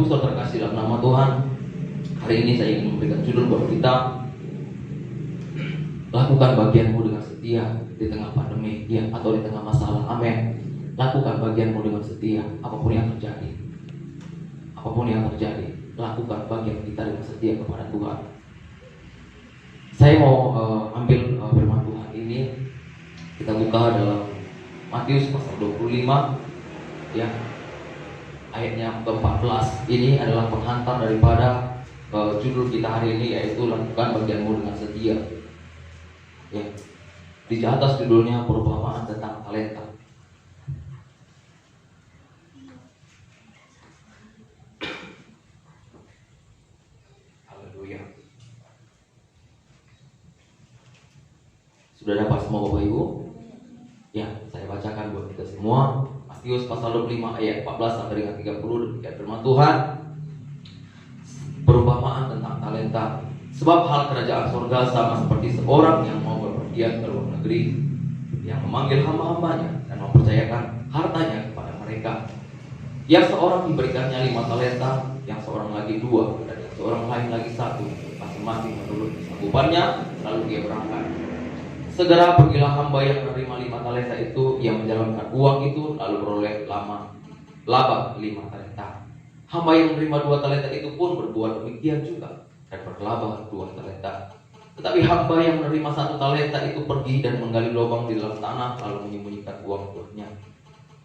Ibu saudara terkasih dalam nama Tuhan, hari ini saya ingin memberikan judul buat kita, lakukan bagianmu dengan setia di tengah pandemi atau di tengah masalah. Amin. Lakukan bagianmu dengan setia, apapun yang terjadi. Apapun yang terjadi, lakukan bagian kita dengan setia kepada Tuhan. Saya mau ambil firman Tuhan ini, kita buka dalam Matius pasal 25 ayatnya ke-14. Ini adalah penghantar daripada judul kita hari ini, yaitu lakukan bagianmu dengan setia. Di atas judulnya perumpamaan tentang talenta. Haleluya. Sudah dapat semua Bapak Ibu? Saya bacakan buat kita semua. Matius pasal 25 ayat 14 sampai dengan 30, demikian firman Tuhan. Perumpamaan tentang talenta. Sebab hal kerajaan surga sama seperti seorang yang mau berpergian ke luar negeri, yang memanggil hamba-hambanya dan mempercayakan hartanya kepada mereka. Yang seorang diberikannya 5 talenta, yang seorang lagi 2, dan yang seorang lain lagi 1, masing-masing menurut kesanggupannya, lalu dia berangkat. Segera pergilah hamba yang menerima 5 talenta itu, yang menjalankan uang itu, lalu beroleh laba 5 talenta. Hamba yang menerima 2 talenta itu pun berbuat demikian juga, dan berlaba 2 talenta. Tetapi hamba yang menerima 1 talenta itu pergi dan menggali lubang di dalam tanah, lalu menyembunyikan uang tuannya.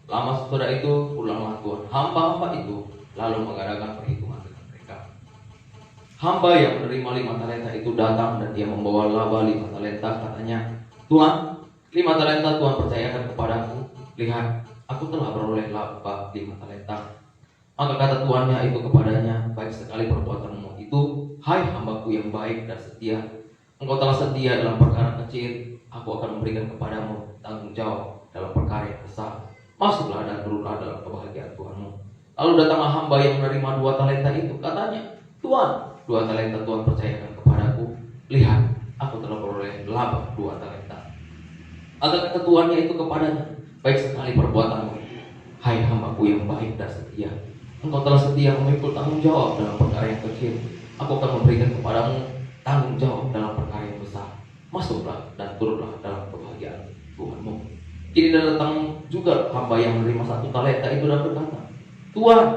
Lama sesudah itu pulanglah tuan hamba-hamba itu, lalu mengadakan perhitungan dengan mereka. Hamba yang menerima 5 talenta itu datang dan dia membawa laba 5 talenta. Katanya, Tuhan, 5 talenta Tuhan percayakan kepadaku. Lihat, aku telah beroleh laba 5 talenta. Maka kata tuannya itu kepadanya, baik sekali perbuatanmu itu, hai hambaku yang baik dan setia. Engkau telah setia dalam perkara kecil, aku akan memberikan kepadamu tanggung jawab dalam perkara yang besar. Masuklah dan turunlah dalam kebahagiaan Tuhanmu. Lalu datanglah hamba yang menerima 2 talenta itu. Katanya, Tuhan, 2 talenta Tuhan percayakan kepadaku. Lihat, aku telah beroleh laba 2 talenta. Maka kata tuannya itu kepadanya, baik sekali perbuatanmu, hai hambaku yang baik dan setia. Engkau telah setia memikul tanggung jawab dalam perkara yang kecil, aku akan memberikan kepadamu tanggung jawab dalam perkara yang besar. Masuklah dan turunlah dalam kebahagiaan Tuhanmu. Kini datang juga hamba yang menerima 1 talenta itu dan berkata, Tuhan,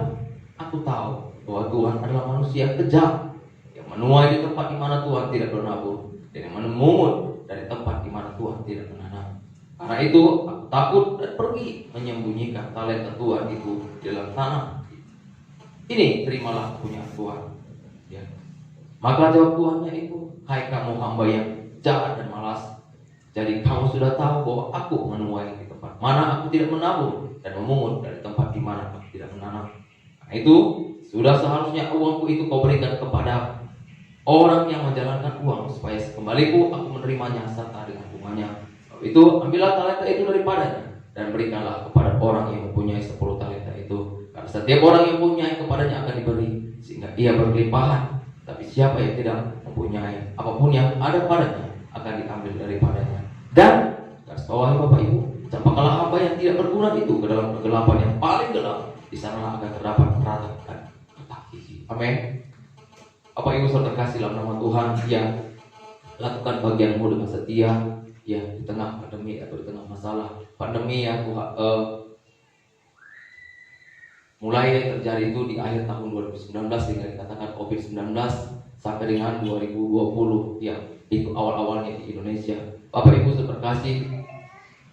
aku tahu bahwa Tuhan adalah manusia kejam, yang menuai di tempat di mana Tuhan tidak bernabur, dan yang memungut dari tempat di mana Tuhan tidak menanam. Karena itu aku takut dan pergi menyembunyikan talenta Tuhan itu di dalam tanah. Ini terimalah punya Tuhan. Maka jawab tuannya itu, hai kamu hamba yang jahat dan malas. Jadi kamu sudah tahu bahwa aku menuai di tempat mana aku tidak menabur, dan memungut dari tempat di mana aku tidak menanam. Karena itu sudah seharusnya uangku itu kau berikan kepada orang yang menjalankan uang, supaya sekembaliku aku menerimanya serta dengan bunganya. Lalu itu ambillah talenta itu daripadanya, dan berikanlah kepada orang yang mempunyai 10 talenta itu. Karena setiap orang yang mempunyai kepadanya akan diberi, sehingga ia berkelimpahan. Tapi siapa yang tidak mempunyai, apapun yang ada padanya akan diambil daripadanya. Dan garis bawahi Bapak Ibu, campaklah hamba yang tidak berguna itu ke dalam kegelapan yang paling gelap. Di sanalah akan terdapat ratap dan retak gigi. Amin. Bapak Ibu saudara terkasih dalam nama Tuhan, lakukan bagianmu dengan setia, di tengah pandemi atau di tengah masalah pandemi yang mulai terjadi itu di akhir tahun 2019 hingga dikatakan COVID-19 sampai dengan 2020 itu awal-awalnya di Indonesia. Bapak Ibu terkasih,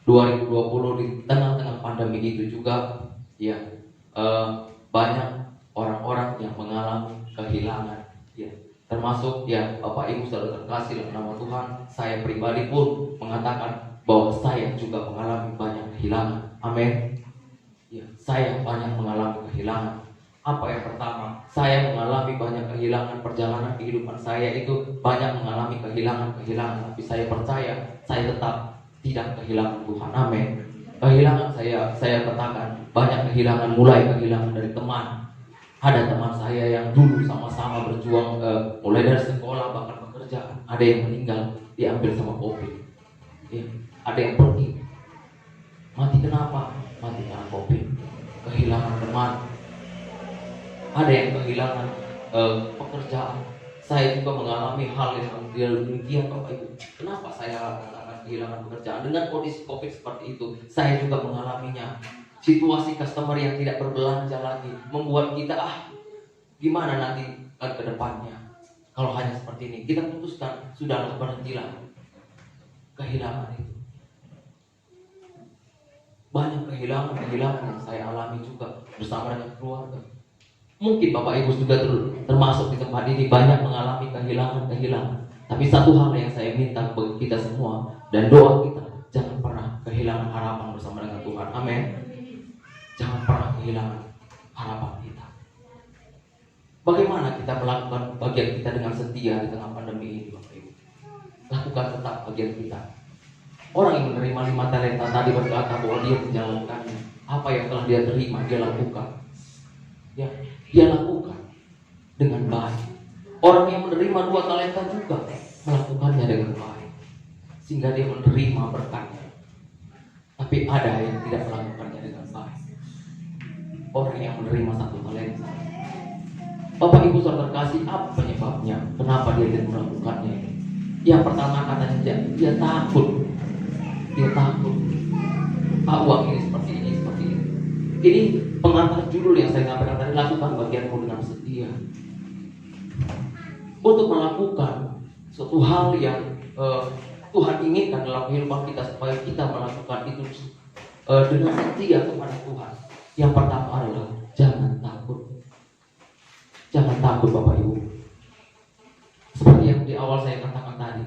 2020 di tengah-tengah pandemi itu juga banyak orang-orang yang mengalami kehilangan, termasuk Bapak Ibu saudara terkasih dalam nama Tuhan, saya pribadi pun mengatakan bahwa saya juga mengalami banyak kehilangan. Amin. Saya banyak mengalami kehilangan. Apa yang pertama? Saya mengalami banyak kehilangan. Perjalanan kehidupan saya itu banyak mengalami kehilangan. Tapi saya percaya saya tetap tidak kehilangan Tuhan. Amin. Kehilangan saya katakan banyak kehilangan. Mulai kehilangan dari teman. Ada teman saya yang dulu sama-sama berjuang, mulai dari sekolah bahkan pekerjaan. Ada yang meninggal, diambil sama COVID. Ada yang pergi. Mati kenapa? Mati karena COVID. Kehilangan teman. Ada yang kehilangan pekerjaan. Saya juga mengalami hal yang demikian, Bapak Ibu. Kenapa saya akan kehilangan pekerjaan? Dengan kondisi COVID seperti itu, saya juga mengalaminya. Situasi customer yang tidak berbelanja lagi membuat kita gimana nanti ke depannya. Kalau hanya seperti ini, kita putuskan sudah berhentilah kehilangan itu. Banyak kehilangan yang saya alami juga bersama dengan keluarga. Mungkin Bapak Ibu juga termasuk di tempat ini banyak mengalami kehilangan. Tapi satu hal yang saya minta bagi kita semua dan doa kita, jangan pernah kehilangan harapan bersama dengan Tuhan. Amin. Jangan pernah kehilangan harapan kita. Bagaimana kita melakukan bagian kita dengan setia di tengah pandemi ini, Bapak Ibu? Lakukan tetap bagian kita. Orang yang menerima 5 talenta tadi berkata bahwa dia menjalankannya. Apa yang telah dia terima, dia lakukan. Ya, dia lakukan dengan baik. Orang yang menerima 2 talenta juga melakukannya dengan baik, sehingga dia menerima berkatnya. Tapi ada yang tidak melakukannya dengan baik. Orang yang menerima 1 talenta. Bapak Ibu saudara terkasih, apa penyebabnya? Kenapa dia tidak melakukannya? Yang pertama katanya dia takut. Dia takut. Uang ini seperti ini. Ini pengantar judul yang saya sampaikan tadi, lakukan bagianmu dengan setia. Untuk melakukan suatu hal yang Tuhan inginkan dalam kehidupan kita, supaya kita melakukan itu dengan setia kepada Tuhan. Yang pertama adalah jangan takut. Jangan takut Bapak Ibu. Seperti yang di awal saya katakan tadi,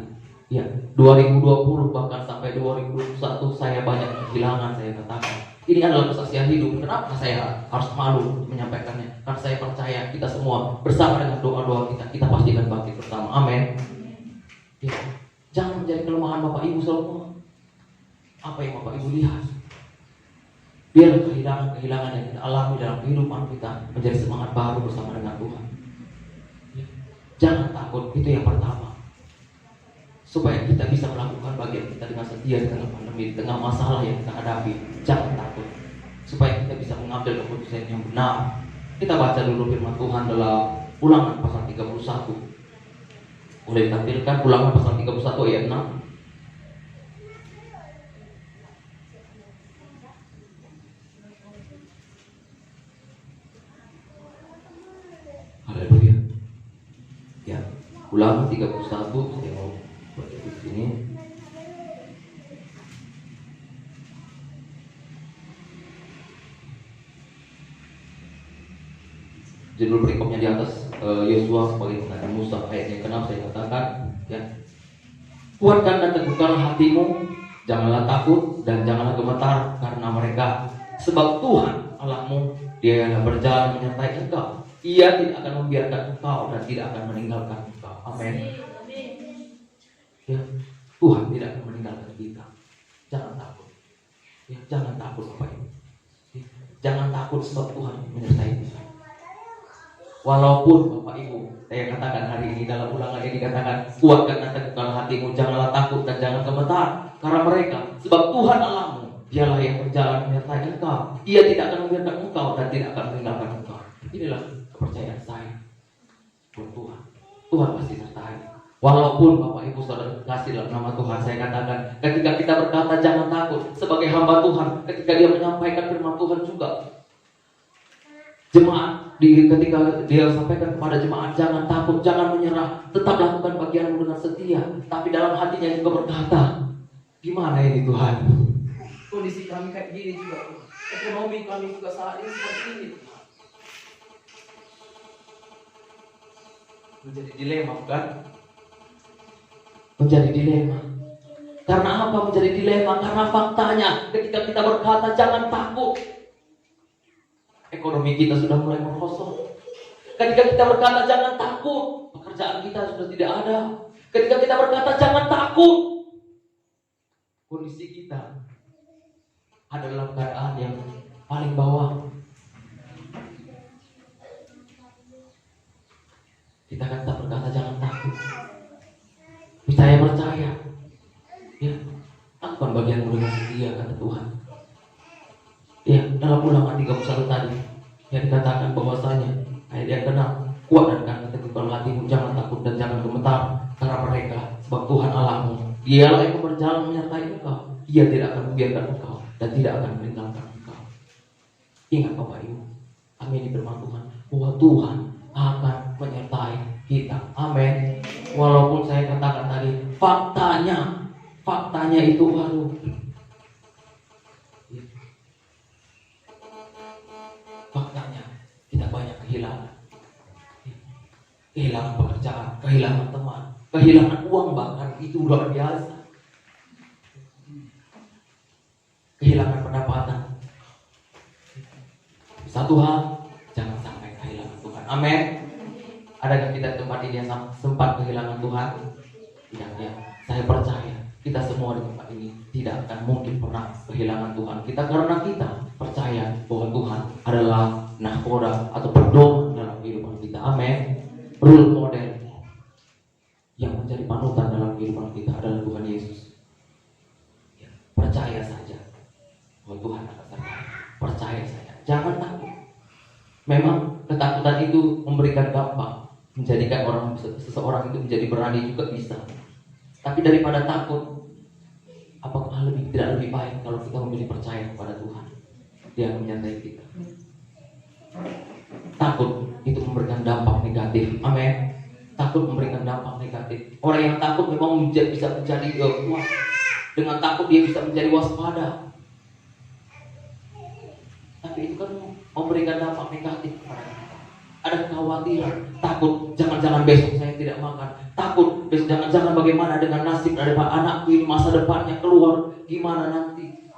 ya 2020 bahkan sampai 2021 saya banyak kehilangan, saya katakan. Ini adalah kesaksian hidup. Kenapa saya harus malu menyampaikannya? Karena saya percaya kita semua bersama dengan doa-doa kita pasti akan bangkit bersama. Amin. Ya. Jangan menjadi kelemahan Bapak Ibu semua. Apa yang Bapak Ibu lihat? Biarlah kehilangan yang kita alami dalam kehidupan kita menjadi semangat baru bersama dengan Tuhan. Ya. Jangan takut, itu yang pertama. Supaya kita bisa melakukan bagian kita dengan setia di tengah pandemi, di tengah masalah yang kita hadapi. Jangan takut. Supaya kita bisa mengambil keputusan yang benar. Kita baca dulu firman Tuhan dalam Ulangan pasal 31. Boleh ditampilkan Ulangan pasal 31 ayat 6. Haleluya. Ya, Ulangan 31 saya mau baca di sini. Judul perikopnya di atas, Yosua sebagai pengganti Musa. Ayat yang ke-6 saya katakan, ya, kuatkan dan teguhkanlah hatimu, janganlah takut dan janganlah gemetar karena mereka, sebab Tuhan Allahmu, Dia yang berjalan menyertai engkau. Ia tidak akan membiarkan engkau dan tidak akan meninggalkan engkau. Amin. Ya, Tuhan tidak akan meninggalkan kita. Jangan takut. Ya, jangan takut Bapak Ibu. Ya, jangan takut sebab Tuhan menyertai kita. Walaupun Bapak Ibu, saya katakan hari ini dalam ulangan ini dikatakan, kuatkan dan teguhkanlah hatimu, janganlah takut dan jangan gemetar karena mereka, sebab Tuhan Allahmu, Dialah yang berjalan menyertai engkau. Ia tidak akan membiarkan engkau dan tidak akan meninggalkan engkau. Inilah kepercayaan saya buat Tuhan. Tuhan pasti sertai. Walaupun Bapak Ibu saudara kasih dalam nama Tuhan, saya katakan ketika kita berkata jangan takut sebagai hamba Tuhan, ketika dia menyampaikan firman Tuhan juga, jemaat ketika dia sampaikan kepada jemaat jangan takut, jangan menyerah, tetap lakukan bagianmu dengan setia. Tapi dalam hatinya juga berkata, gimana ini Tuhan? Kondisi kami kayak gini juga, ekonomi kami juga saat ini seperti ini. Menjadi dilema kan? Menjadi dilema. Karena apa menjadi dilema? Karena faktanya ketika kita berkata jangan takut, ekonomi kita sudah mulai merosot. Ketika kita berkata jangan takut, pekerjaan kita sudah tidak ada. Ketika kita berkata jangan takut, kondisi kita ada dalam keadaan yang paling bawah. Kita akan tetap berkata jangan takut. Percaya. Ya, lakukan bagianmu dengan setia kata Tuhan. Ya, dalam Ulangan 31 tadi yang dikatakan bahwasanya Ayat yang keenam, kuat dan kan teguhkan hatimu, jangan takut dan jangan gemetar karena mereka, sebab Tuhan Allahmu, Dialah yang berjalan menyertai engkau. Dia tidak akan membiarkan engkau dan tidak akan meninggalkan engkau. Ingat Bapak Ibu, amin, di firman Tuhan bahwa Tuhan akan menyertai kita. Amin. Walaupun saya katakan tadi, faktanya itu aduh. Faktanya kita banyak kehilangan. Kehilangan pekerjaan, kehilangan teman, kehilangan uang, bahkan itu luar biasa. Kehilangan pendapatan. Satu hal, jangan sampai kehilangan Tuhan. Amin. Adakah kita tempat ini yang sempat kehilangan Tuhan? Tidak ya. Saya percaya kita semua di tempat ini tidak akan mungkin pernah kehilangan Tuhan kita, karena kita percaya bahwa Tuhan adalah nahkoda atau pedoman dalam kehidupan kita. Amin. Role model yang menjadi panutan dalam kehidupan kita adalah Tuhan Yesus. Ya, percaya saja bahwa Tuhan akan sertai. Percaya saja, jangan takut. Memang ketakutan itu memberikan dampak, menjadikan seseorang itu menjadi berani juga bisa. Tapi daripada takut, apakah tidak lebih baik kalau kita memilih percaya kepada Tuhan? Dia akan menyertai kita. Takut itu memberikan dampak negatif. Amin. Takut memberikan dampak negatif. Orang yang takut memang bisa menjadi kuat. Dengan takut dia bisa menjadi waspada. Tapi itu kan memberikan dampak negatif kepada kita. Ada kekhawatiran, takut jangan-jangan besok saya tidak makan, takut besok jangan-jangan bagaimana dengan nasib dari anakku ini, masa depannya keluar gimana nanti.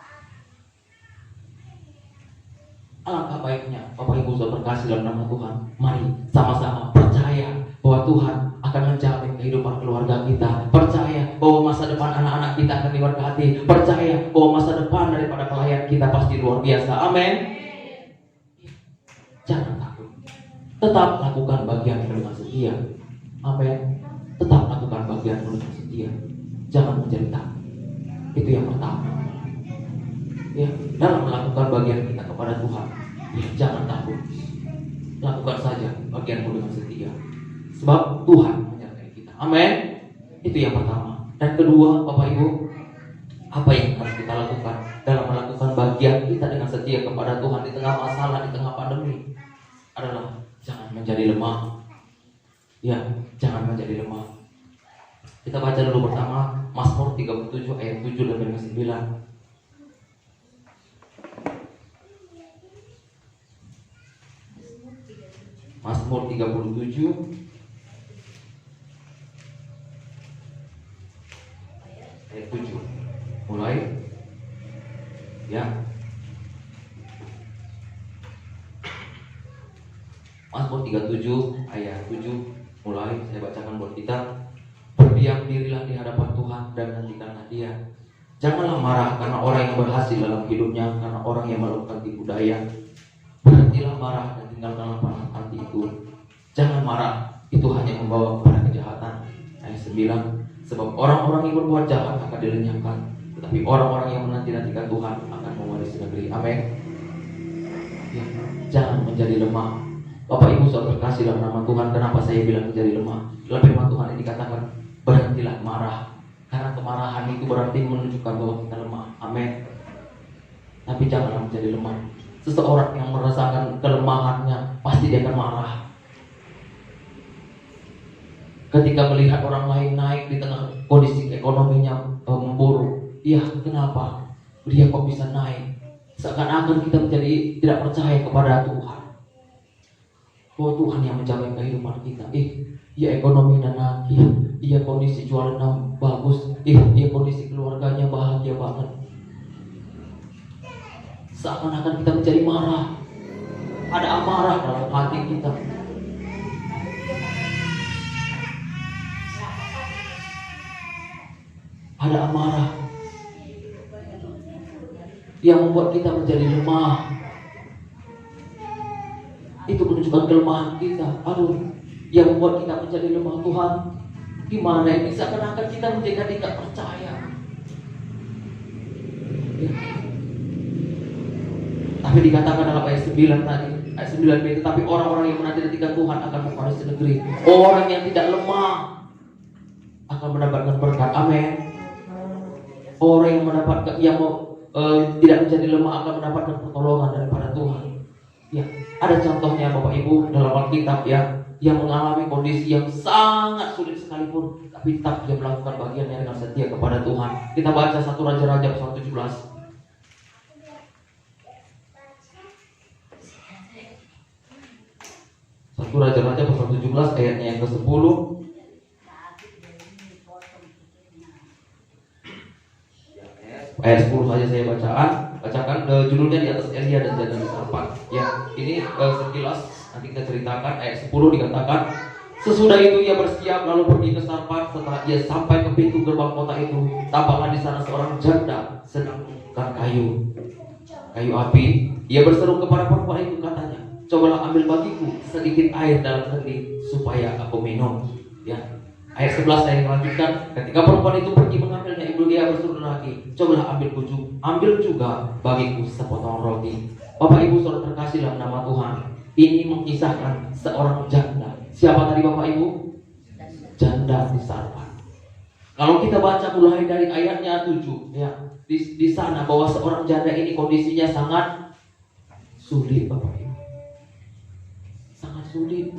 Alangkah baiknya Bapak Ibu sudah berkasih dalam nama Tuhan, mari sama-sama percaya bahwa Tuhan akan menjamin kehidupan keluarga kita, percaya bahwa masa depan anak-anak kita akan diberkati, percaya bahwa masa depan daripada pelayan kita pasti luar biasa. Amin. Jangan takut, tetap lakukan bagian dengan setia. Amin. Tetap lakukan bagian dengan setia, jangan menjadi takut. Itu yang pertama. Ya, dalam melakukan bagian kita kepada Tuhan, ya, jangan takut. Lakukan saja bagianmu dengan setia, sebab Tuhan menyertai kita. Amin. Itu yang pertama. Dan kedua, Bapak Ibu, apa yang harus kita lakukan dalam melakukan bagian kita dengan setia kepada Tuhan di tengah masalah, di tengah pandemi, adalah jangan menjadi lemah. Ya, jangan menjadi lemah. Kita baca dulu pertama Mazmur 37 ayat 7 dan 9. Mazmur 37 ayat 7. Mulai. Ya. Mazmur 37 ayat 7 mulai, saya bacakan buat kita. Berdiam dirilah di hadapan Tuhan dan nantikanlah Dia. Janganlah marah karena orang yang berhasil dalam hidupnya, karena orang yang melakukan tipu daya. Berhentilah marah dan tinggalkanlah panas hati itu. Jangan marah, itu hanya membawa kepada kejahatan. Ayat 9. Sebab orang-orang yang berbuat jahat akan dilenyapkan, tetapi orang-orang yang menanti-nantikan Tuhan akan mewarisi negeri. Amin. Ya, jangan menjadi lemah. Bapak Ibu sudah terkasih dalam nama Tuhan. Kenapa saya bilang menjadi lemah? Dalam firman Tuhan ini dikatakan berhentilah marah, karena kemarahan itu berarti menunjukkan bahwa kita lemah. Amin. Tapi janganlah menjadi lemah. Seseorang yang merasakan kelemahannya pasti dia akan marah. Ketika melihat orang lain naik di tengah kondisi ekonominya memburuk, ya kenapa dia kok bisa naik? Seakan-akan kita menjadi tidak percaya kepada Tuhan, bahwa Tuhan yang menjamin kehidupan kita. Ya ekonomi naik, ya kondisi jualan bagus, ya kondisi keluarganya bahagia banget. Seakan-akan kita menjadi marah. Ada amarah dalam hati kita. Ada amarah yang membuat kita menjadi lemah. Itu menunjukkan kelemahan kita. Yang membuat kita menjadi lemah. Tuhan, gimana ini? Seakan-akan kita menjadi tidak percaya. Ya. Tapi dikatakan dalam ayat 9 tadi, ayat 9b, tetapi orang-orang yang menanti-nantikan Tuhan akan mewarisi negeri. Orang yang tidak lemah akan mendapatkan berkat. Amin. Orang yang mendapatkan tidak menjadi lemah akan mendapatkan pertolongan daripada Tuhan. Ya, ada contohnya Bapak Ibu dalam Alkitab ya, yang mengalami kondisi yang sangat sulit sekalipun, tapi tetap dia melakukan bagiannya dengan setia kepada Tuhan. Kita baca 1 Raja-Raja pasal 17. 1 Raja-Raja pasal 17 ayatnya yang ke-10. Ayat 10 saja saya bacakan. Judulnya di atas Elia dan janda Sarfat. Ya, ini sekilas nanti kita ceritakan. Ayat 10 dikatakan, sesudah itu ia bersiap lalu pergi ke Sarfat. Setelah ia sampai ke pintu gerbang kota itu, tampaklah di sana seorang janda sedang mengumpulkan kayu api. Ia berseru kepada perempuan itu, katanya, cobalah ambil bagiku sedikit air dalam kendi supaya aku minum. Ya. Ayat 11 saya lanjutkan. Ketika perempuan itu pergi mengambilnya, ibu dia berseru lagi, cobalah ambil juga bagiku sepotong roti. Bapak Ibu saudara terkasih dalam nama Tuhan, ini mengisahkan seorang janda. Siapa tadi Bapak Ibu? Janda di Sarfat. Kalau kita baca mulai dari ayatnya 7 ya, di sana bahwa seorang janda ini kondisinya sangat sulit Bapak Ibu. Sangat sulit.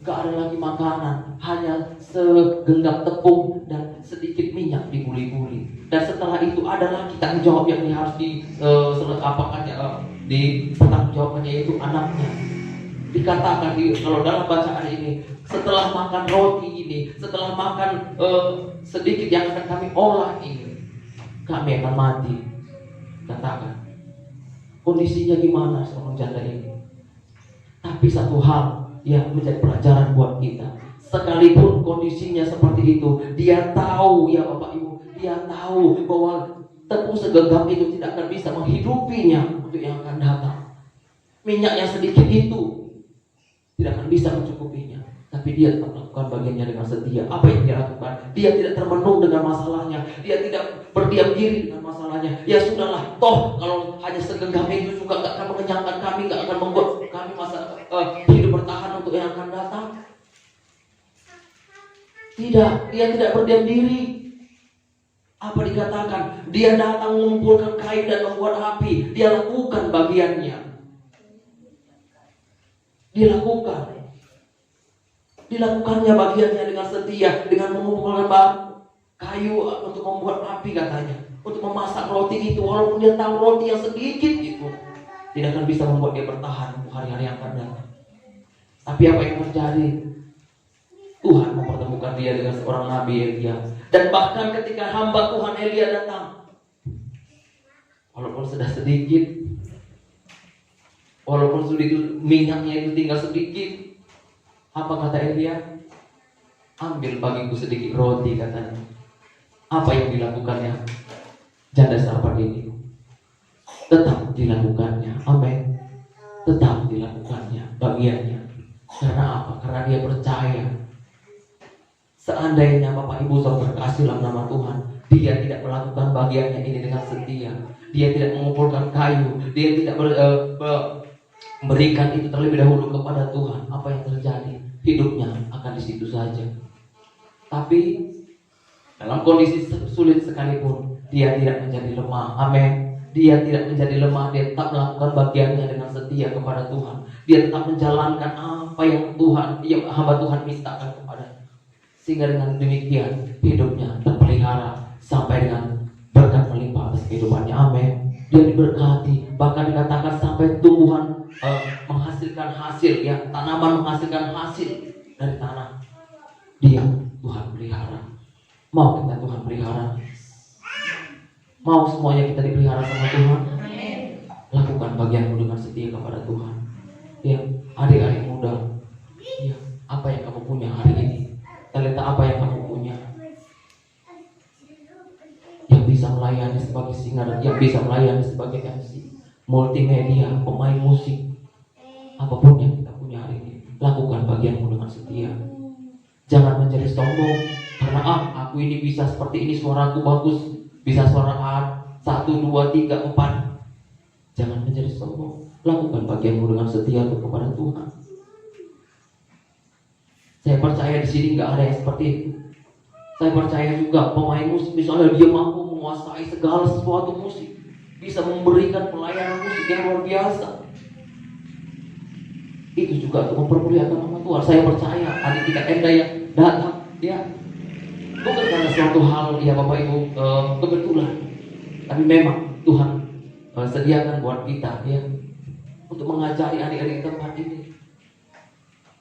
Gak ada lagi makanan, hanya segenggam tepung dan sedikit minyak diguli-guli. Dan setelah itu ada lagi tanggung jawab yang harus dipertanggungjawabkannya, yaitu anaknya. Dikatakan kalau dalam bacaan ini, setelah makan roti ini, setelah makan sedikit yang akan kami olah ini, kami akan mati. Katakan, kondisinya gimana seorang janda ini? Tapi satu hal yang menjadi pelajaran buat kita, sekalipun kondisinya seperti itu, dia tahu ya Bapak Ibu, dia tahu bahwa tepung segenggam itu tidak akan bisa menghidupinya untuk yang akan datang. Minyak yang sedikit itu tidak akan bisa mencukupinya, tapi dia tetap melakukan bagiannya dengan setia. Apa yang dia lakukan? Dia tidak termenung dengan masalahnya, dia tidak berdiam diri dengan masalahnya. Ya sudahlah, toh kalau hanya segenggam itu juga gak akan mengenyangkan kami, gak akan membuat kami hidup bertahan untuk yang akan datang. Tidak, dia tidak berdiam diri. Apa dikatakan? Dia datang mengumpulkan kayu dan membuat api. Dia lakukan bagiannya. Dilakukannya bagiannya dengan setia, dengan mengumpulkan kayu untuk membuat api katanya, untuk memasak roti itu, walaupun dia tahu roti yang sedikit itu tidak akan bisa membuat dia bertahan untuk hari-hari yang akan datang. Tapi apa yang terjadi? Tuhan mempertemukan dia dengan seorang nabi Elia. Dan bahkan ketika hamba Tuhan Elia datang, walaupun sudah sedikit, walaupun minyaknya itu tinggal sedikit, apa kata Elia? Ambil bagiku sedikit roti katanya. Apa yang dilakukannya janda Sarfat ini? Tetap dilakukannya. Amin. Tetap dilakukannya bagiannya. Karena apa? Karena dia percaya. Seandainya Bapak Ibu saudara terkasih dalam nama Tuhan, dia tidak melakukan bagiannya ini dengan setia, dia tidak mengumpulkan kayu, dia tidak memberikan itu terlebih dahulu kepada Tuhan, apa yang terjadi? Hidupnya akan di situ saja. Tapi dalam kondisi sulit sekalipun, dia tidak menjadi lemah. Amin. Dia tidak menjadi lemah, dia tetap melakukan bagiannya dengan setia kepada Tuhan. Dia tetap menjalankan apa yang hamba Tuhan mintakan kepadanya. Sehingga dengan demikian hidupnya terpelihara sampai dengan berkat melimpah atas kehidupannya. Amin. Dia diberkati, bahkan dikatakan sampai tumbuhan menghasilkan hasil, ya, tanaman menghasilkan hasil dari tanah. Dia Tuhan pelihara. Mau kita Tuhan pelihara? Mau semuanya kita dipelihara sama Tuhan? Lakukan bagianmu dengan setia kepada Tuhan. Ya, adik-adik muda, ya, apa yang kamu punya hari ini? Talenta apa yang kamu punya? Yang bisa melayani sebagai singer, yang bisa melayani sebagai MC, multimedia, pemain musik, apapun yang kita punya hari ini, lakukan bagianmu dengan setia. Jangan menjadi sombong karena aku ini bisa seperti ini, suaraku bagus, bisa suara A 1, 2, 3, 4. Jangan menjadi sombong. Lakukan bagianmu dengan setia kepada Tuhan. Saya percaya di sini nggak ada yang seperti itu. Saya percaya juga pemain musik, misalnya dia mampu menguasai segala sesuatu musik, bisa memberikan pelayanan musik yang luar biasa. Itu juga untuk mempermuliakan nama Tuhan. Saya percaya adik kita Enda yang datang, dia bukan karena suatu hal ya Bapak Ibu kebetulan, tapi memang Tuhan sediakan buat kita ya untuk mengajari adik-adik tempat ini.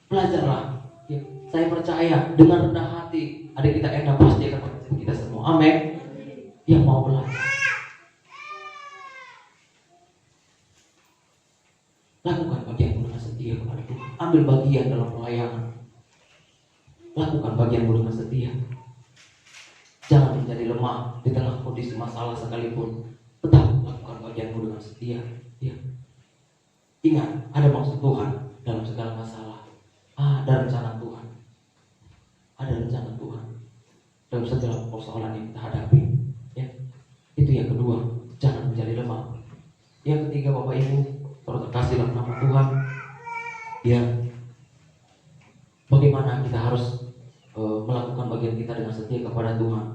Belajarlah. Ya, saya percaya dengan rendah hati adik kita Enda pasti akan mengajar kita semua. Amin. Yang mau belajar. Lakukan bagianmu dengan setia kepada Tuhan. Ambil bagian dalam pelayanan. Lakukan bagianmu dengan setia. Jangan menjadi lemah di tengah kondisi masalah sekalipun. Tetap lakukan bagianmu dengan setia. Ya. Ingat, ada maksud Tuhan dalam segala masalah. Ada rencana Tuhan. Ada rencana Tuhan dalam segala persoalan yang kita hadapi. Ya. Itu yang kedua, jangan menjadi lemah. Yang ketiga, Bapak Ibu, terkasih dalam nama Tuhan. Ya. Bagaimana kita harus melakukan bagian kita dengan setia kepada Tuhan.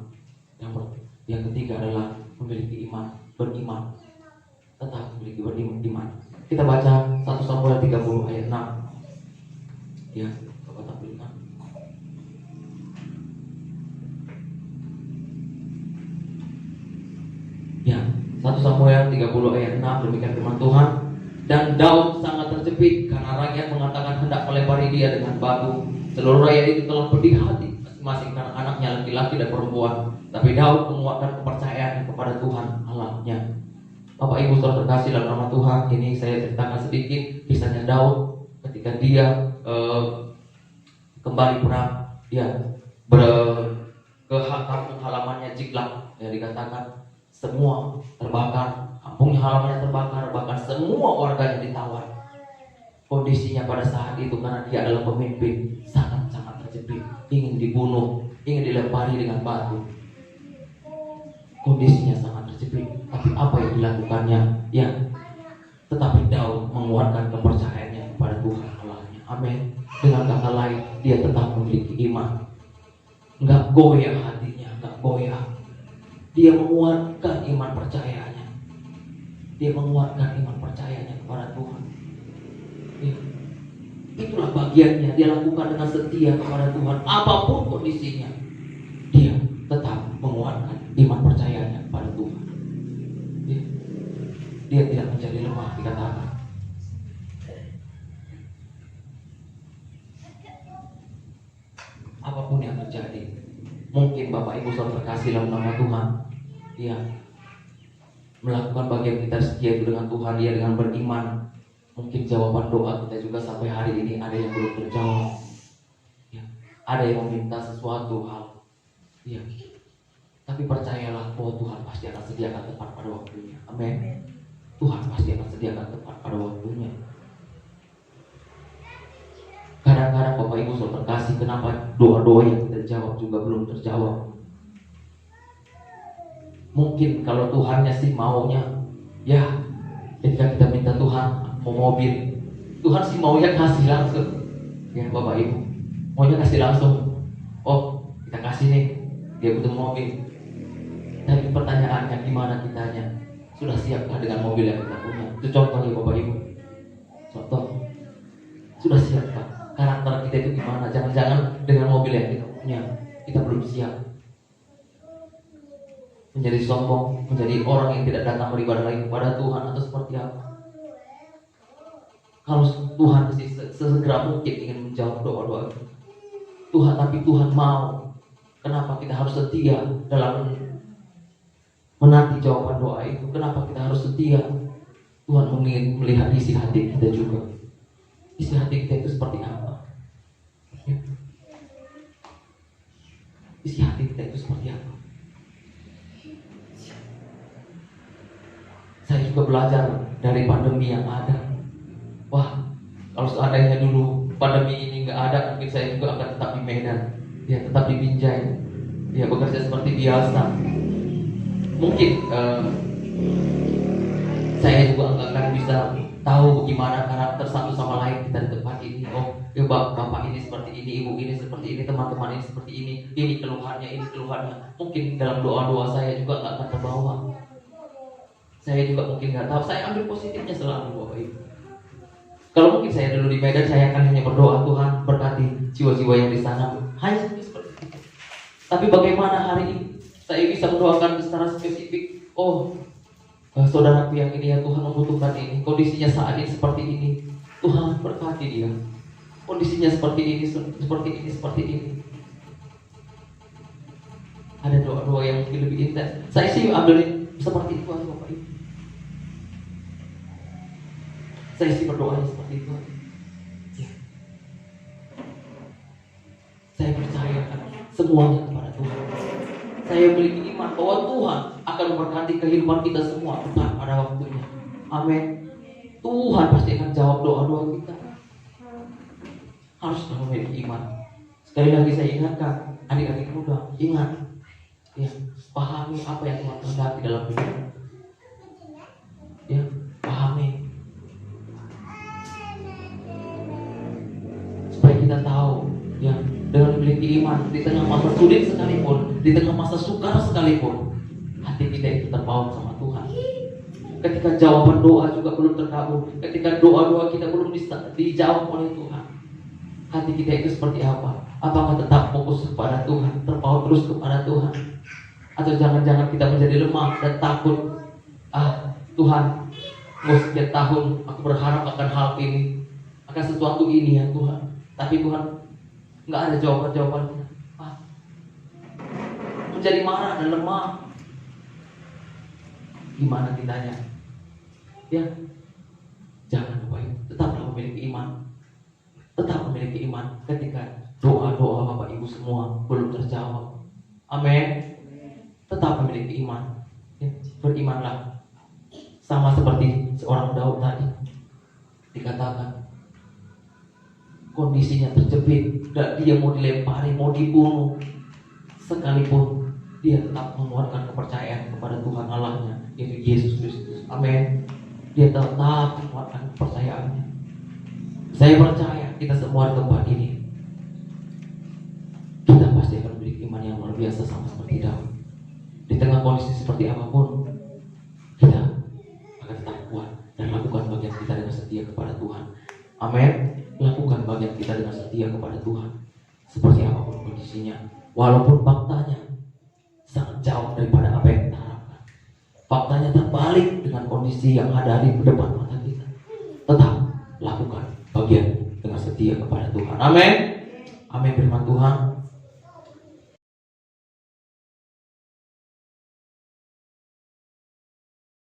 Yang ketiga adalah memiliki iman, beriman. Tetap memiliki beriman. Kita baca 1 Samuel 30 ayat 6. Ya, Bapak tampilkan. Ya, 1 Samuel 30 ayat 6 demikian firman Tuhan. Dan Daud sangat terjepit karena rakyat mengatakan hendak melempari dia dengan batu. Seluruh rakyat itu telah pedih hati masing-masing karena anaknya laki-laki dan perempuan. Tapi Daud menguatkan kepercayaan kepada Tuhan Allahnya. Bapak Ibu saudara terkasih dalam nama Tuhan, ini saya ceritakan sedikit kisahnya Daud ketika dia kembali perang, ya ke kampung halamannya Ziklag, ya dikatakan semua terbakar, kampungnya halamannya terbakar, bahkan semua warganya ditawan. Kondisinya pada saat itu karena dia adalah pemimpin sangat-sangat terjepit, ingin dibunuh, ingin dilempari dengan batu. Kondisinya sangat terjepit, tapi apa yang dilakukannya? Ya, tetapi Daud menguatkan kepercayaannya kepada Tuhan Allahnya. Amin. Dengan kata lain, dia tetap memiliki iman. Enggak goyah hatinya, enggak goyah. Dia menguatkan iman percayanya. Dia menguatkan iman percayanya kepada Tuhan. Ya. Itulah bagiannya, dia lakukan dengan setia kepada Tuhan. Apapun kondisinya, dia tetap menguatkan iman percayanya kepada Tuhan. Ya. Dia tidak menjadi lemah, dikatakan. Apapun yang terjadi, mungkin Bapak Ibu saudara terkasih dalam nama Tuhan, ya melakukan bagian kita setia itu dengan Tuhan, ya dengan beriman. Mungkin jawaban doa kita juga sampai hari ini ada yang belum terjawab, ya. Ada yang meminta sesuatu hal, ya. Tapi percayalah bahwa Tuhan pasti akan sediakan tepat pada waktunya. Amin. Tuhan pasti akan sediakan tepat pada waktunya. Kadang-kadang Bapak Ibu saudara terkasih, kenapa doa-doa yang kita jawab juga belum terjawab? Mungkin kalau Tuhannya sih maunya, ya ketika kita minta Tuhan mau mobil, Tuhan sih maunya kasih langsung. Ya Bapak Ibu, maunya kasih langsung. Oh kita kasih nih, dia butuh mobil. Tapi pertanyaannya gimana kitanya? Sudah siapkah dengan mobil yang kita punya? Itu contohnya Bapak Ibu. Contoh, sudah siapkah? Karakter kita itu gimana? Jangan-jangan dengan mobil yang kita punya kita belum siap. Menjadi sombong, menjadi orang yang tidak datang beribadah lagi kepada Tuhan, atau seperti apa? Kalau Tuhan sesegera mungkin ingin menjawab doa-doa Tuhan, tapi Tuhan mau. Kenapa kita harus setia dalam menanti jawaban doa itu? Kenapa kita harus setia? Tuhan ingin melihat isi hati kita juga. Isi hati kita itu seperti apa? Ya. Isi hati kita itu seperti apa? Saya juga belajar dari pandemi yang ada. Wah, kalau seandainya dulu pandemi ini nggak ada, mungkin saya juga akan tetap di Medan, ya tetap di Binjai, ya bekerja seperti biasa. Mungkin saya juga nggak akan bisa tahu bagaimana karakter satu sama lain kita di tempat ini. Oh, ya bapak ini seperti ini, ibu ini seperti ini, teman-teman ini seperti ini keluhannya, ini keluhannya. Mungkin dalam doa-doa saya juga nggak akan terbawa. Saya juga mungkin nggak tahu. Saya ambil positifnya selalu, Bapak Ibu. Kalau mungkin saya dulu di Medan, saya akan hanya berdoa, Tuhan berkati jiwa-jiwa yang di sana. Hanya seperti itu. Tapi bagaimana hari ini saya bisa mendoakan secara spesifik? Oh, saudaraku yang ini ya Tuhan membutuhkan ini. Kondisinya saat ini seperti ini. Tuhan berkati dia. Kondisinya seperti ini, seperti ini, seperti ini. Ada doa-doa yang mungkin lebih intens. Saya sih ambil seperti itu aja, Bapak Ibu. Saya sih berdoanya seperti itu aja. Ya. Saya percayakan semuanya kepada Tuhan. Saya memiliki iman bahwa Tuhan akan memberkati kehidupan kita semua tepat pada waktunya. Amin. Tuhan pasti akan jawab doa-doa kita. Harus memiliki iman. Sekali lagi saya ingatkan, adik-adik muda, ingat, ya, pahami apa yang Tuhan kehendaki dalam hidup. Ya, pahami. Supaya kita tahu, ya, dengan memiliki iman di tengah masa sulit sekalipun, di tengah masa sukar sekalipun, hati kita itu terpaut sama Tuhan. Ketika jawaban doa juga belum terkabul, ketika doa-doa kita belum dijawab oleh Tuhan, hati kita itu seperti apa? Apakah tetap fokus kepada Tuhan, terpaut terus kepada Tuhan, atau jangan-jangan kita menjadi lemah dan takut? Tuhan, mau sekian tahun aku berharap akan hal ini, akan sesuatu ini ya Tuhan, tapi Tuhan nggak ada jawaban-jawabannya. Menjadi marah dan lemah. Gimana kitanya? Ya, jangan lupa, tetaplah memiliki iman. Tetap memiliki iman ketika doa-doa Bapak Ibu semua belum terjawab. Amin. Tetap memiliki iman. Ya, berimanlah. Sama seperti seorang Daud tadi, dikatakan kondisinya terjepit, dia mau dilempari, mau dibunuh, sekalipun dia tetap menguatkan kepercayaan kepada Tuhan Allahnya, yaitu Yesus Kristus. Amin. Dia tetap menguatkan kepercayaannya. Saya percaya kita semua di tempat ini, kita pasti akan memiliki iman yang luar biasa sama seperti Daud. Di tengah kondisi seperti apapun, kita akan tetap kuat dan lakukan bagian kita dengan setia kepada Tuhan. Amin. Lakukan bagian kita dengan setia kepada Tuhan, seperti apapun kondisinya, walaupun faktanya sangat jauh daripada apa yang kita harapkan. Faktanya terbalik dengan kondisi yang ada di depan mata kita. Tetap lakukan bagian dengan setia kepada Tuhan. Amin. Amin. Firman Tuhan